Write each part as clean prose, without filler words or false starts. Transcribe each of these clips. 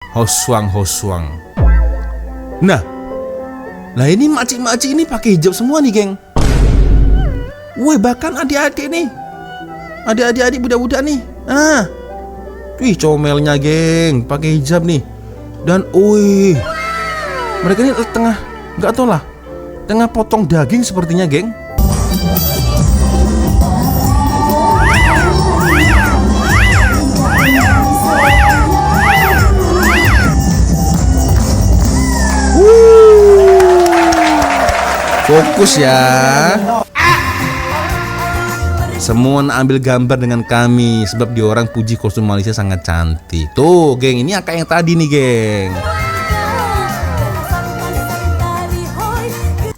Hoswang. Nah, ini makcik-makcik ini pakai hijab semua nih, geng. Woi, bahkan adik-adik nih. Adik-adik budak-budak nih. Wih, comelnya, geng, pakai hijab nih. Dan wih, mereka ini tengah, nggak tahu lah, tengah potong daging sepertinya, geng. Fokus ya. Semua ambil gambar dengan kami sebab diorang puji kostum Malaysia sangat cantik. Tuh, geng, ini akak yang tadi nih, geng.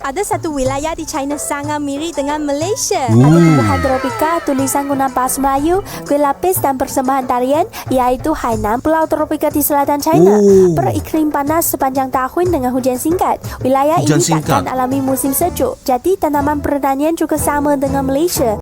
Ada satu wilayah di China sangat mirip dengan Malaysia. Ada tumbuhan tropika, tulisan guna bahasa Melayu, kue lapis dan persembahan tarian, yaitu Hainan, pulau tropika di selatan China. Beriklim panas sepanjang tahun dengan hujan singkat. Wilayah ini takkan alami musim sejuk. Jadi tanaman pertanian juga sama dengan Malaysia.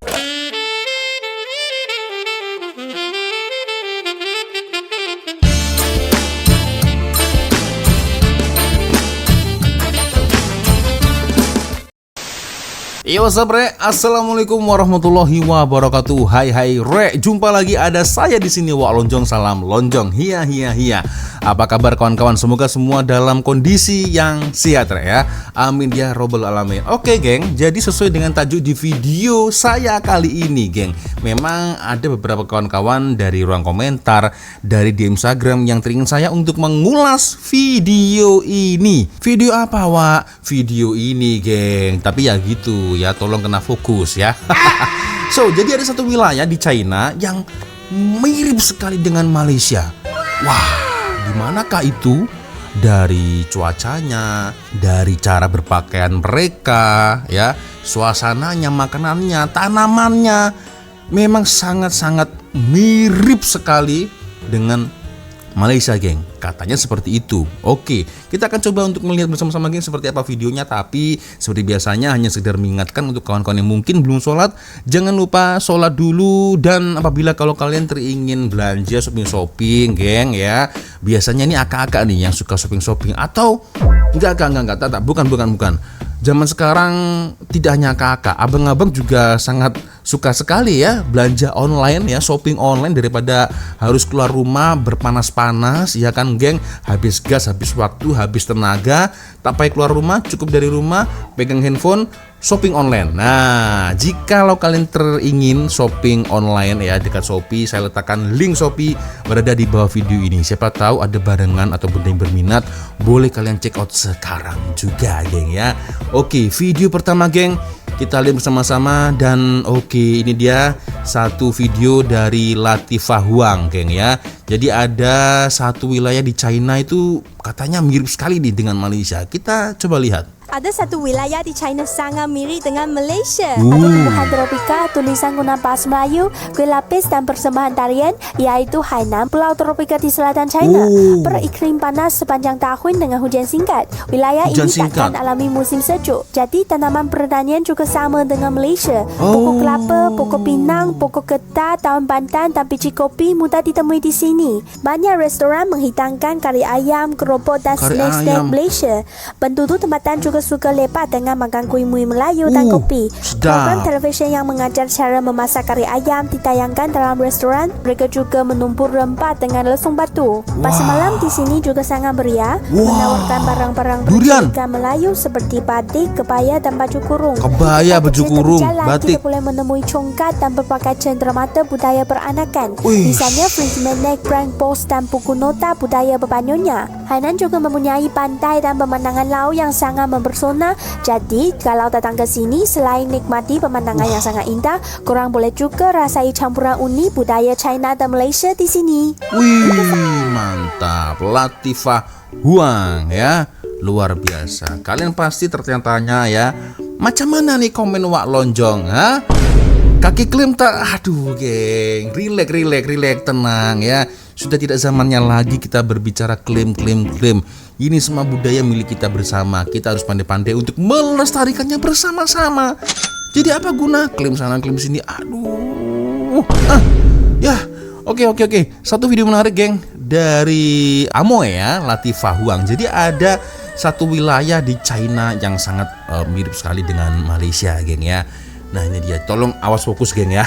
Yo, what's up, Re? Assalamualaikum warahmatullahi wabarakatuh. Hai Re, jumpa lagi ada saya di sini, Wak Lonjong. Salam lonjong, hiya. Apa kabar kawan-kawan? Semoga semua dalam kondisi yang sehat, Re, ya. Amin ya robbal alamin. Oke, geng, jadi sesuai dengan tajuk di video saya kali ini, geng, memang ada beberapa kawan-kawan dari ruang komentar, dari di Instagram yang teringin saya untuk mengulas video ini. Video apa, Wak? Video ini, geng. Tapi ya gitu ya, tolong kena fokus ya. So, jadi ada satu wilayah di China yang mirip sekali dengan Malaysia. Wah, di manakah itu? Dari cuacanya, dari cara berpakaian mereka, ya, suasananya, makanannya, tanamannya, memang sangat-sangat mirip sekali dengan Malaysia, geng. Katanya seperti itu. Oke, kita akan coba untuk melihat bersama-sama, geng, seperti apa videonya. Tapi seperti biasanya hanya sekedar mengingatkan untuk kawan-kawan yang mungkin belum sholat, jangan lupa sholat dulu. Dan apabila kalau kalian teringin belanja shopping, geng, ya, biasanya ini akak-akak nih yang suka shopping atau enggak, bukan. Zaman sekarang tidak hanya kakak, abang-abang juga sangat suka sekali ya belanja online, ya, shopping online daripada harus keluar rumah berpanas-panas, ya kan, geng, habis gas, habis waktu, habis tenaga, tak payah keluar rumah, cukup dari rumah pegang handphone shopping online. Nah, jikalau kalian teringin shopping online, ya, dekat Shopee, saya letakkan link Shopee berada di bawah video ini. Siapa tahu ada barengan atau benda yang berminat, boleh kalian check out sekarang juga, geng, ya. Oke, video pertama, geng, kita lihat bersama-sama. Dan oke, ini dia satu video dari Latifah Huang, geng, ya. Jadi ada satu wilayah di China itu katanya mirip sekali nih dengan Malaysia. Kita coba lihat. Ada satu wilayah di China sangat mirip dengan Malaysia. Ada tumbuhan tropika, tulisan guna bahasa Melayu, kue lapis dan persembahan tarian, yaitu Hainan, pulau tropika di selatan China. Beriklim panas sepanjang tahun dengan hujan singkat. Wilayah ini takkan alami musim sejuk. Jadi tanaman pertanian juga sama dengan Malaysia. Pokok kelapa, pokok pinang, pokok getah, daun pandan dan biji kopi mudah ditemui di sini. Banyak restoran menghidangkan kari ayam, keropok dan snack-snack Malaysia. Penduduk tempatan juga suka lepak dengan makan kuih-muih Melayu dan kopi. Program televisyen yang mengajar cara memasak kari ayam ditayangkan dalam restoran. Mereka juga menumpur rempah dengan lesung batu. Pasar malam di sini juga sangat meriah, menawarkan barang-barang bercirikan Melayu seperti batik, kebaya dan baju kurung. Batik. Kita boleh menemui congkat dan berbagai cenderamata budaya peranakan. Misalnya Frenchman neck, prank post dan buku nota budaya Berbanyonya. Hainan juga mempunyai pantai dan pemandangan laut yang sangat mempersona. Jadi kalau datang ke sini, selain nikmati pemandangan yang sangat indah, korang boleh juga rasai campuran unik budaya China dan Malaysia di sini. Mantap, Latifah Huang, ya, luar biasa. Kalian pasti tertanya-tanya, ya, macam mana nih komen Wak Lonjong, ha? Kaki klaim tak? Aduh, geng, relax, tenang, ya. Sudah tidak zamannya lagi kita berbicara klaim. Ini semua budaya milik kita bersama. Kita harus pandai-pandai untuk melestarikannya bersama-sama. Jadi apa guna klaim sana klaim sini? Aduh. Ya, Oke. Satu video menarik, geng, dari Amoy ya, Latifah Huang. Jadi ada satu wilayah di China yang sangat mirip sekali dengan Malaysia, geng ya. Nah ini dia, tolong awas fokus, geng ya.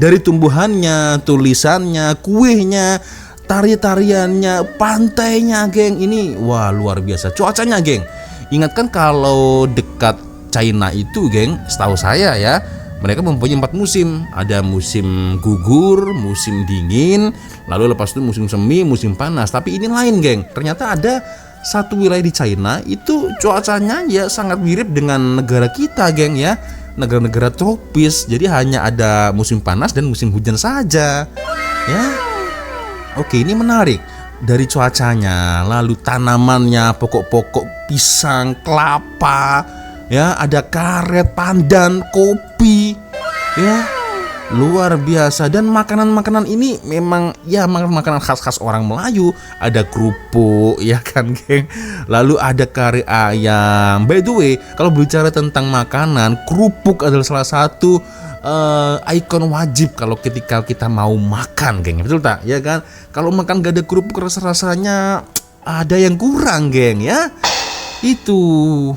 Dari tumbuhannya, tulisannya, kuehnya, tariannya, pantainya, geng. Ini wah luar biasa. Cuacanya, geng. Ingatkan kalau dekat China itu, geng, setahu saya ya, mereka mempunyai 4 musim. Ada musim gugur, musim dingin, lalu lepas itu musim semi, musim panas. Tapi ini lain, geng. Ternyata ada satu wilayah di China itu cuacanya ya sangat mirip dengan negara kita, geng ya. Negara-negara tropis. Jadi hanya ada musim panas dan musim hujan saja. Ya. Oke, ini menarik. Dari cuacanya, lalu tanamannya, pokok-pokok pisang, kelapa, ya, ada karet, pandan, kopi, ya, luar biasa. Dan makanan-makanan ini memang ya makanan khas-khas orang Melayu. Ada kerupuk, ya kan, geng. Lalu ada kari ayam. By the way, kalau bicara tentang makanan, kerupuk adalah salah satu ikon wajib kalau ketika kita mau makan, geng. Betul tak? Ya kan? Kalau makan gak ada kerupuk, rasanya ada yang kurang, geng, ya. Itu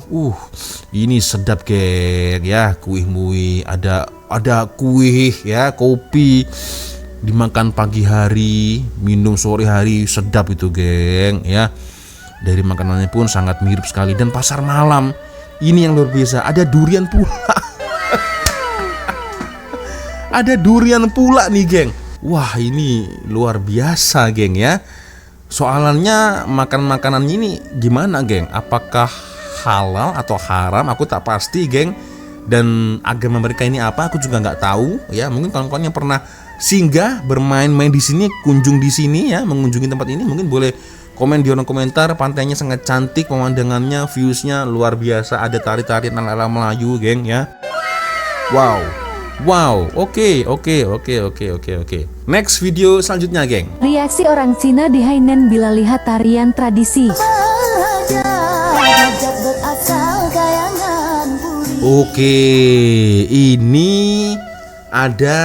ini sedap, geng ya. Kuih muih, ada kuih ya, kopi dimakan pagi hari, minum sore hari, sedap itu, geng ya. Dari makanannya pun sangat mirip sekali. Dan pasar malam ini yang luar biasa, ada durian pula. Ada durian pula nih, geng. Wah, ini luar biasa, geng ya. Soalannya makanan ini gimana, geng? Apakah halal atau haram? Aku tak pasti, geng. Dan agama mereka ini apa? Aku juga nggak tahu. Ya, mungkin kawan-kawan yang pernah singgah bermain-main di sini, kunjung di sini ya, mengunjungi tempat ini, mungkin boleh komen di kolom komentar. Pantainya sangat cantik, pemandangannya, viewsnya luar biasa. Ada tari-tarian ala Melayu, geng ya. Wow, oke. Next video selanjutnya, geng. Reaksi orang Cina di Hainan bila lihat tarian tradisi. Oke, ini ada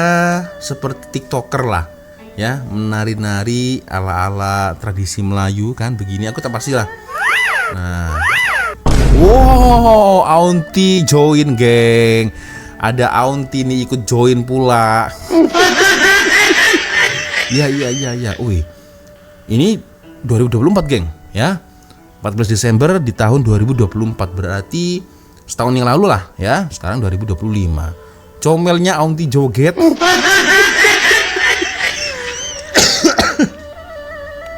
seperti TikToker lah, ya, menari-nari ala-ala tradisi Melayu kan, begini. Aku tak pastilah. Nah, wow, Aunty join, geng. Ada Aunty nih ikut join pula. Iya. Wih. Ini 2024, geng, ya. 14 Desember di tahun 2024, berarti setahun yang lalu lah ya. Sekarang 2025. Comelnya Aunty joget.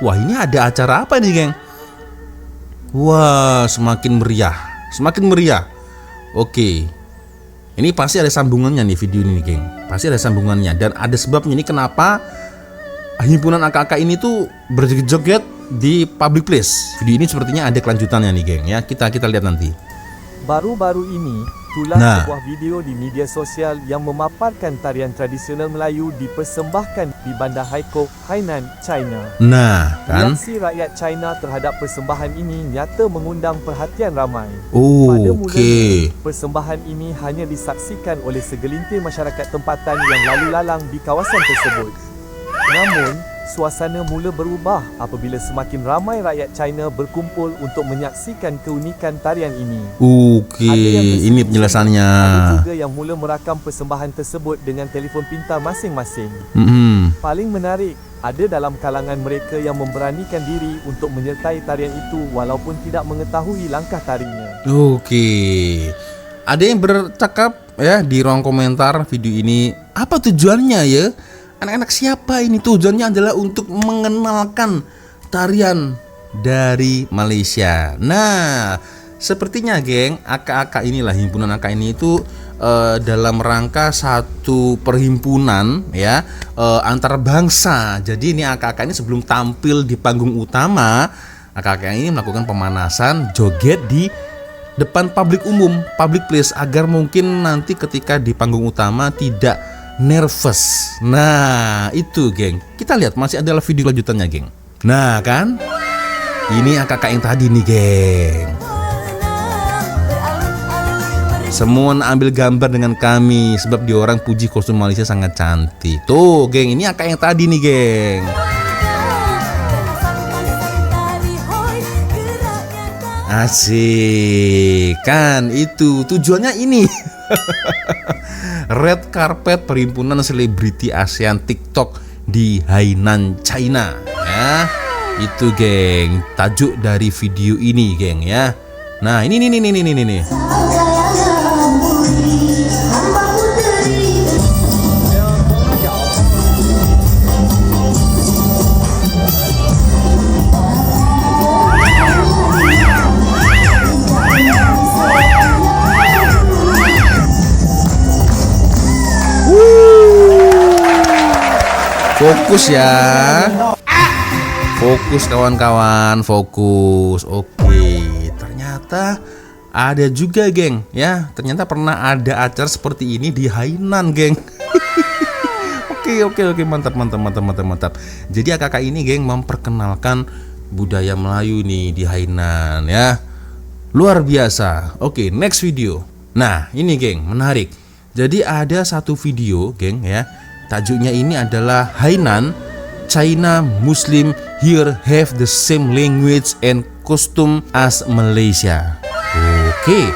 Wah, ini ada acara apa nih, geng? Wah, semakin meriah. Oke. Ini pasti ada sambungannya nih video ini, geng. Pasti ada sambungannya dan ada sebabnya ini kenapa himpunan AKK ini tuh berjoget-joget di public place. Video ini sepertinya ada kelanjutannya nih, geng ya. Kita lihat nanti. Baru-baru ini tulah sebuah video di media sosial yang memaparkan tarian tradisional Melayu dipersembahkan di Bandar Haikou, Hainan, China. Nah, kan? Reaksi rakyat China terhadap persembahan ini nyata mengundang perhatian ramai. Pada mulanya, persembahan ini hanya disaksikan oleh segelintir masyarakat tempatan yang lalu lalang di kawasan tersebut. Namun, suasana mula berubah apabila semakin ramai rakyat China berkumpul untuk menyaksikan keunikan tarian ini. Ini penjelasannya. Ada juga yang mula merakam persembahan tersebut dengan telefon pintar masing-masing. Paling menarik, ada dalam kalangan mereka yang memberanikan diri untuk menyertai tarian itu walaupun tidak mengetahui langkah tarinya. Ada yang bercakap ya di ruang komentar video ini, apa tujuannya ya? Anak-anak siapa ini? Tujuannya adalah untuk mengenalkan tarian dari Malaysia. Nah, sepertinya, geng, AKK inilah, himpunan AKK ini itu dalam rangka satu perhimpunan ya, antar bangsa. Jadi ini AKK ini sebelum tampil di panggung utama, AKK ini melakukan pemanasan joget di depan publik umum, public place, agar mungkin nanti ketika di panggung utama tidak nervous. Nah, itu, geng. Kita lihat masih adalah video lanjutannya, geng. Nah, kan? Ini AKK yang tadi nih, geng. Semua ambil gambar dengan kami sebab diorang puji kostum Malaysia sangat cantik. Tuh, geng, ini akak yang tadi nih, geng. Asik, kan itu tujuannya ini. Red carpet perhimpunan selebriti ASEAN TikTok di Hainan, China. Ya, itu geng, tajuk dari video ini, geng ya. Nah, ini nih. Fokus ya. Fokus kawan-kawan, fokus. Oke, ternyata ada juga, geng, ya. Ternyata pernah ada acara seperti ini di Hainan, geng. Oke, mantap. Jadi kakak ini, geng, memperkenalkan budaya Melayu nih di Hainan, ya. Luar biasa. Oke, next video. Nah, ini, geng, menarik. Jadi ada satu video, geng, ya. Tajuknya ini adalah Hainan, China Muslim here have the same language and costume as Malaysia. Oke,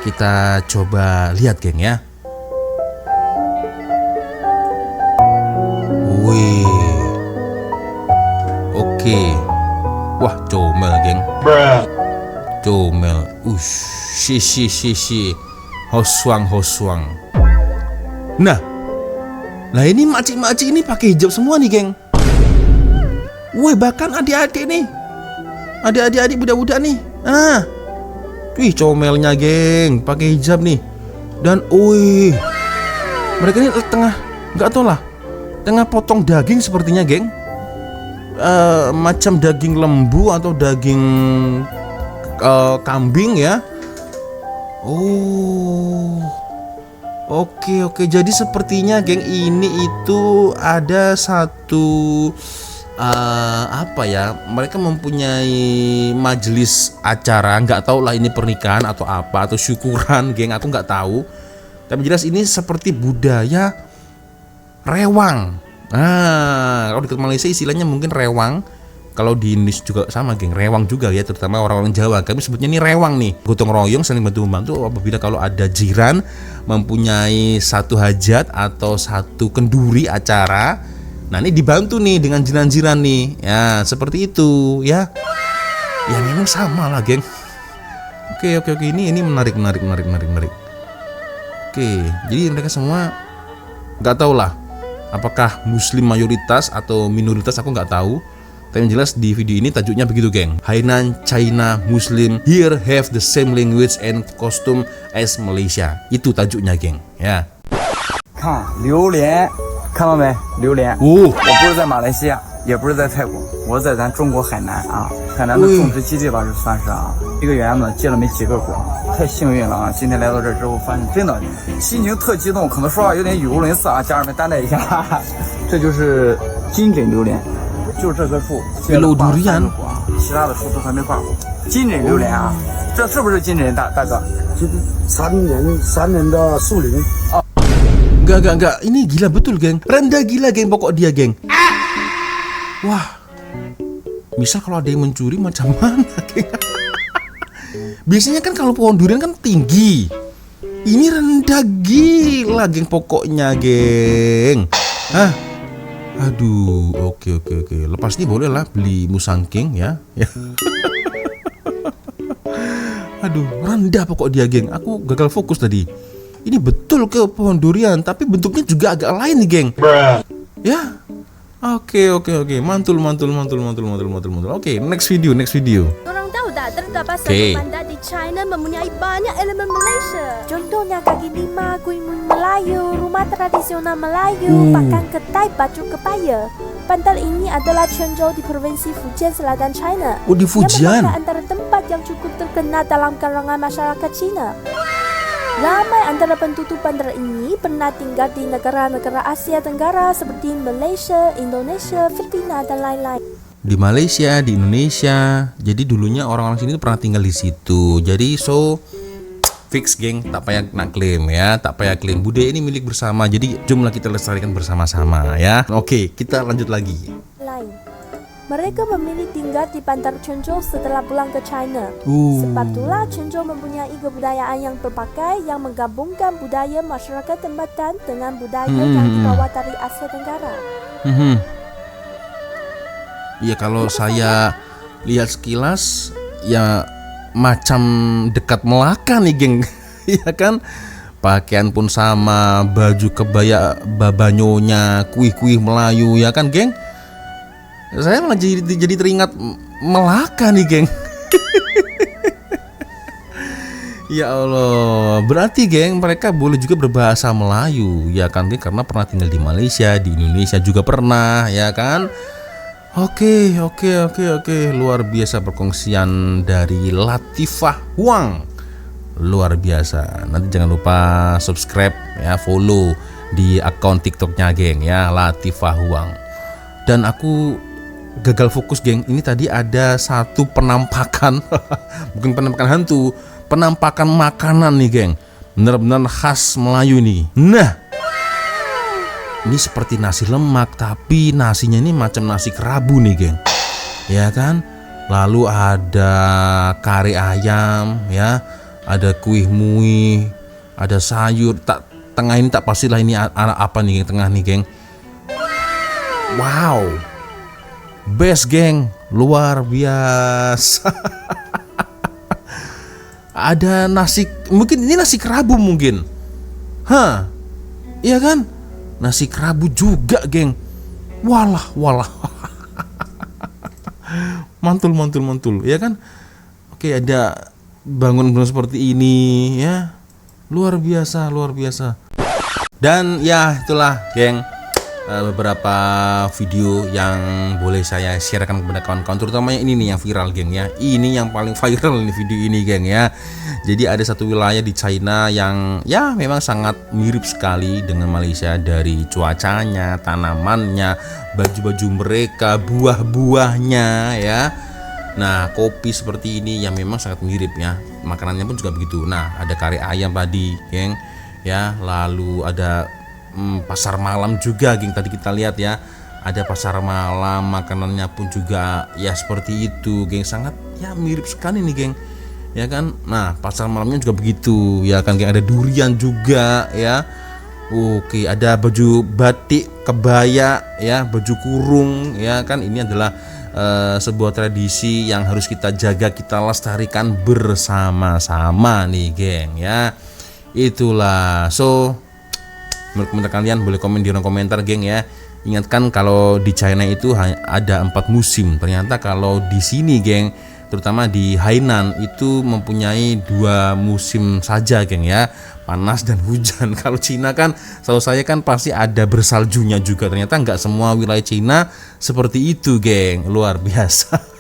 kita coba lihat, geng, ya. Wih. Oke. Wah, comel, geng. Comel. Si. Hoswang. Nah ini makcik-makcik ini pakai hijab semua nih, geng. Wih, bahkan adik-adik nih. Adik-adik budak-budak nih. Wih, comelnya, geng, pakai hijab nih. Dan wih, mereka ini tengah potong daging sepertinya, geng. Macam daging lembu atau daging kambing ya. Oke, jadi sepertinya, geng, ini itu ada satu mereka mempunyai majelis acara, nggak tahu lah ini pernikahan atau apa atau syukuran, geng, aku nggak tahu. Tapi jelas ini seperti budaya rewang. Kalau di Malaysia istilahnya mungkin rewang. Kalau di Indonesia juga sama, geng, rewang juga ya, terutama orang-orang Jawa. Kami sebutnya ini rewang nih, gotong royong, saling bantu-membantu apabila kalau ada jiran mempunyai satu hajat atau satu kenduri acara. Nah, ini dibantu nih dengan jiran-jiran nih. Ya, seperti itu ya. Ya memang sama lah, geng. Oke, ini menarik. Oke, jadi mereka semua nggak tahu lah apakah muslim mayoritas atau minoritas, aku nggak tahu. Tapi yang jelas di video ini tajuknya begitu, geng. Hainan, China, Muslim here have the same language and costume as Malaysia. Itu tajuknya, geng. Ya. 看榴莲，看到没？榴莲。我不是在马来西亚，也不是在泰国，我是在咱中国海南啊。海南的种植基地吧，这算是啊。一个园子结了没几个果，太幸运了啊！今天来到这儿之后，发现真的心情特激动，可能说话有点语无伦次啊，家人们担待一下。这就是金枕榴莲。 就是这棵树结了挂3个果，其他的树都还没挂果。金枕榴莲啊，这是不是金枕大哥？就是3年的树龄。Enggak, ini gila betul, geng. Rendah gila, geng, pokok dia, geng. Wah, misal kalau ada yang mencuri macam mana, geng? Biasanya kan kalau pohon durian kan tinggi, ini rendah gila, geng, pokoknya, geng. Aduh, oke. Lepas ini boleh lah beli musangking ya. Aduh, rendah pokok dia, geng. Aku gagal fokus tadi. Ini betul ke pohon durian, tapi bentuknya juga agak lain nih, geng. Ya. Oke. Mantul. Oke, next video. Orang tahu tak terdapat satu bandar di China mempunyai banyak elemen Malaysia. Contohnya kaki lima, kuimun Melayu, rumah tradisional Melayu, pakan ketai, baju kebaya. Bandar ini adalah Quanzhou di provinsi Fujian Selatan China. Oh, di Fujian. Yang merupakan antara tempat yang cukup terkenal dalam kalangan masyarakat Cina. Ramai antara penduduk bandar ini pernah tinggal di negara-negara Asia Tenggara seperti Malaysia, Indonesia, Filipina, dan lain-lain. Di Malaysia, di Indonesia. Jadi dulunya orang-orang sini pernah tinggal di situ. Jadi fix geng, tak payah nak klaim ya, tak payah klaim. Budaya ini milik bersama, jadi jumlah kita lestarikan bersama-sama ya. Oke, kita lanjut lagi. Lain. Mereka memilih tinggal di Bandar Chenzhou setelah pulang ke China. Sebab itulah Chenzhou mempunyai kebudayaan yang berbagai yang menggabungkan budaya masyarakat tempatan dengan budaya yang dibawa dari Asia Tenggara. Ya kalau saya lihat sekilas ya macam dekat Melaka nih geng. Ya kan, pakaian pun sama, baju kebaya babanyonya, kuih-kuih Melayu ya kan geng. Saya malah jadi teringat Melaka nih geng. Ya Allah, berarti geng mereka boleh juga berbahasa Melayu ya kan geng, karena pernah tinggal di Malaysia, di Indonesia juga pernah ya kan. Oke, luar biasa perkongsian dari Latifah Huang. Luar biasa. Nanti jangan lupa subscribe ya, follow di akun TikToknya geng ya, Latifah Huang. Dan aku gagal fokus geng, ini tadi ada satu penampakan bukan penampakan hantu, penampakan makanan nih geng, benar-benar khas Melayu nih. Nah, ini seperti nasi lemak, tapi nasinya ini macam nasi kerabu nih geng, ya kan. Lalu ada kari ayam ya, ada kuih muih, ada sayur. Tengah ini tak pastilah ini apa nih tengah nih geng. Wow, best geng, luar biasa. Ada nasi, mungkin ini nasi kerabu mungkin. Iya kan? Nasi kerabu juga geng. Walah. Mantul, ya kan? Oke, ada bangun seperti ini ya. Luar biasa. Dan ya itulah geng, beberapa video yang boleh saya sharekan kepada kawan-kawan, terutamanya ini nih yang viral geng ya. Ini yang paling viral nih video ini geng ya. Jadi ada satu wilayah di China yang ya memang sangat mirip sekali dengan Malaysia, dari cuacanya, tanamannya, baju-baju mereka, buah-buahnya ya. Nah, kopi seperti ini yang memang sangat mirip ya. Makanannya pun juga begitu. Nah, ada kari ayam tadi geng ya. Lalu ada pasar malam juga geng, tadi kita lihat ya, ada pasar malam, makanannya pun juga ya seperti itu geng, sangat ya mirip sekali nih geng ya kan. Nah, pasar malamnya juga begitu ya kan geng, ada durian juga ya. Oke, ada baju batik, kebaya ya, baju kurung ya kan. Ini adalah sebuah tradisi yang harus kita jaga, kita lestarikan bersama-sama nih geng ya. Itulah, so menurut komentar kalian boleh komen di ruang komentar geng ya. Ingatkan kalau di China itu ada 4 musim. Ternyata kalau di sini geng, terutama di Hainan itu mempunyai 2 musim saja geng ya, panas dan hujan. Kalau Cina kan, setahu saya kan pasti ada bersaljunya juga. Ternyata nggak semua wilayah Cina seperti itu geng, luar biasa.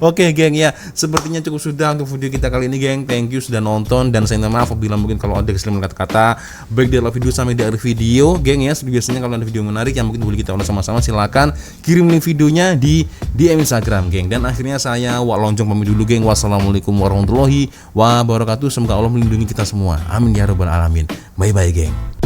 Oke geng ya, sepertinya cukup sudah untuk video kita kali ini geng. Thank you sudah nonton, dan saya minta maaf apabila mungkin kalau ada kesalahan kata-kata baik di awal video sampai di akhir video geng ya. Seperti biasanya kalau ada video menarik yang mungkin boleh kita ulas sama-sama, silakan kirim link videonya di DM Instagram geng. Dan akhirnya saya Wak Lonjong pamit dulu geng. Wassalamualaikum warahmatullahi wabarakatuh. Semoga Allah melindungi kita semua, amin ya rabbal alamin. Bye bye geng.